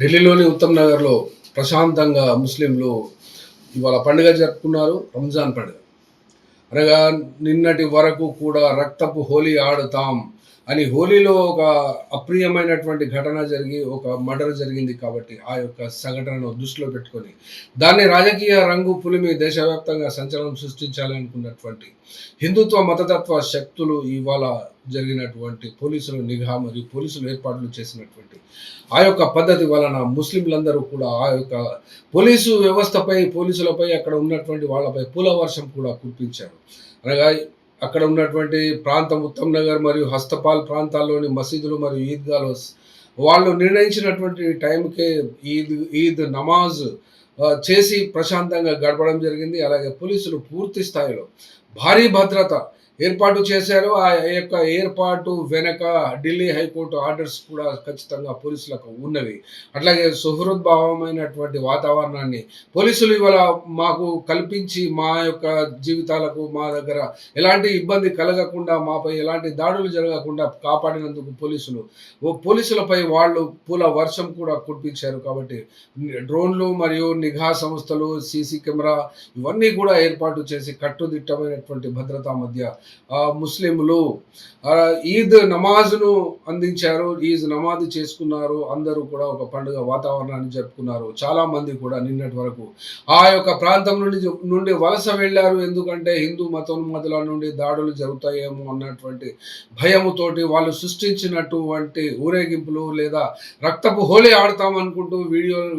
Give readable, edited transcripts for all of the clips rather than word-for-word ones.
ఢిల్లీలోని ఉత్తమ్ నగర్లో ప్రశాంతంగా ముస్లింలు ఇవాళ పండుగ జరుపుకున్నారు. రంజాన్ పండుగ అనగా నిన్నటి వరకు కూడా రక్తపు హోలీ ఆడుతాం అని హోలీలో ఒక అప్రియమైనటువంటి ఘటన జరిగి ఒక మర్డర్ జరిగింది కాబట్టి ఆ యొక్క సంఘటనను దృష్టిలో పెట్టుకొని దాన్ని రాజకీయ రంగు పులిమి దేశవ్యాప్తంగా సంచలనం సృష్టించాలి అనుకున్నటువంటి హిందుత్వ మతతత్వ శక్తులు ఇవాళ జరిగినటువంటి పోలీసుల నిఘా మరియు పోలీసులు ఏర్పాట్లు చేసినటువంటి ఆ యొక్క పద్ధతి వలన ముస్లింలందరూ కూడా ఆ యొక్క పోలీసు వ్యవస్థపై పోలీసులపై అక్కడ ఉన్నటువంటి వాళ్ళపై పూల వర్షం కూడా కురిపించారు. అనగా అక్కడ ఉన్నటువంటి ప్రాంతం ఉత్తమ్ నగర్ మరియు హస్తపాల్ ప్రాంతాల్లోని మసీదులు మరియు ఈద్గాలు వాళ్ళు నిర్ణయించినటువంటి టైంకే ఈద్ నమాజ్ చేసి ప్రశాంతంగా గడపడం జరిగింది. అలాగే పోలీసులు పూర్తి స్థాయిలో భారీ భద్రత ఏర్పాటు చేశారు. ఆ యొక్క ఏర్పాటు వెనక ఢిల్లీ హైకోర్టు ఆర్డర్స్ కూడా ఖచ్చితంగా పోలీసులకు ఉన్నవి. అట్లాగే సుహృద్భావమైనటువంటి వాతావరణాన్ని పోలీసులు ఇవాళ మాకు కల్పించి మా యొక్క జీవితాలకు మా దగ్గర ఎలాంటి ఇబ్బంది కలగకుండా మాపై ఎలాంటి దాడులు జరగకుండా కాపాడినందుకు పోలీసులపై వాళ్ళు పూల వర్షం కూడా కురిపించారు. కాబట్టి డ్రోన్లు మరియు నిఘా సంస్థలు సీసీ కెమెరా ఇవన్నీ కూడా ఏర్పాటు చేసి కట్టుదిట్టమైనటువంటి భద్రతా మధ్య ముస్లింలు ఈద్ నమాజ్ను అందించారు. ఈద్ నమాజ్ చేసుకున్నారు. అందరూ కూడా ఒక పండుగ వాతావరణాన్ని జరుపుకున్నారు. చాలా మంది కూడా నిన్నటి వరకు ఆ యొక్క ప్రాంతం నుండి వలస వెళ్ళారు. ఎందుకంటే హిందూ మతోన్మాదుల నుండి దాడులు జరుగుతాయేమో అన్నటువంటి భయముతోటి వాళ్ళు సృష్టించినటువంటి ఊరేగింపులు లేదా రక్తపు హోలీ ఆడతామనుకుంటూ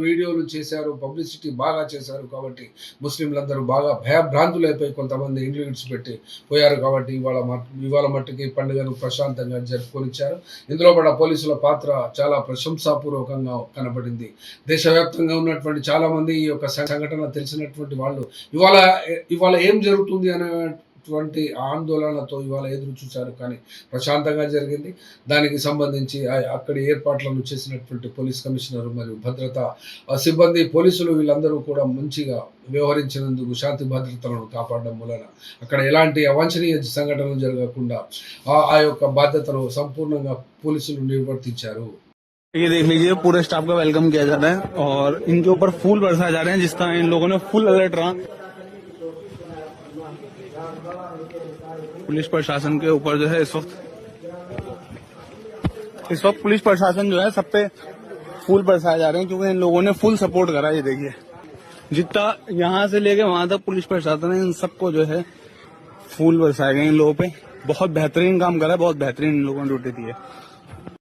వీడియోలు చేశారు. పబ్లిసిటీ బాగా చేశారు. కాబట్టి ముస్లింలందరూ బాగా భయభ్రాంతులైపోయి కొంతమంది ఇండ్లు విడిచిపెట్టి పోయారు. కాబట్టి ఇవాళ మట్టుకి పండుగను ప్రశాంతంగా జరుపుకొనిచ్చారు. ఇందులో కూడా పోలీసుల పాత్ర చాలా ప్రశంసాపూర్వకంగా కనబడింది. దేశవ్యాప్తంగా ఉన్నటువంటి చాలా మంది ఈ యొక్క సంఘటన తెలిసినటువంటి వాళ్ళు ఇవాళ ఏం జరుగుతుంది అనేటువంటి ఆందోళనతో ఇవాళ ఎదురు చూశారు. కానీ ప్రశాంతంగా జరిగింది. దానికి సంబంధించి అక్కడి ఏర్పాట్లను చేసినటువంటి పోలీస్ కమిషనర్ మరియు భద్రతా సిబ్బంది పోలీసులు వీళ్ళందరూ కూడా మంచిగా వ్యవహరించినందుకు శాంతి భద్రతలను కాపాడడం వలన అక్కడ ఎలాంటి అవాంఛనీయ సంఘటనలు జరగకుండా ఆ యొక్క బాధ్యతను సంపూర్ణంగా పోలీసులు నిర్వర్తించారు. ये देख लीजिए पूरे स्टाफ का वेलकम किया जा रहा है और इनके ऊपर फूल बरसाए जा रहे हैं जिसका इन लोगों ने फुल अलर्ट रहा। पुलिस प्रशासन के ऊपर जो है इस वक्त पुलिस प्रशासन जो है सब पे फूल बरसाए जा रहे हैं क्योंकि इन लोगों ने फुल सपोर्ट करा। ये देखिए जितना यहाँ से लेके वहां तक पुलिस प्रशासन ने इन सबको जो है फूल बरसाए गए इन लोगों पे। बहुत बेहतरीन काम करा है, बहुत बेहतरीन इन लोगों ने ड्यूटी दी है।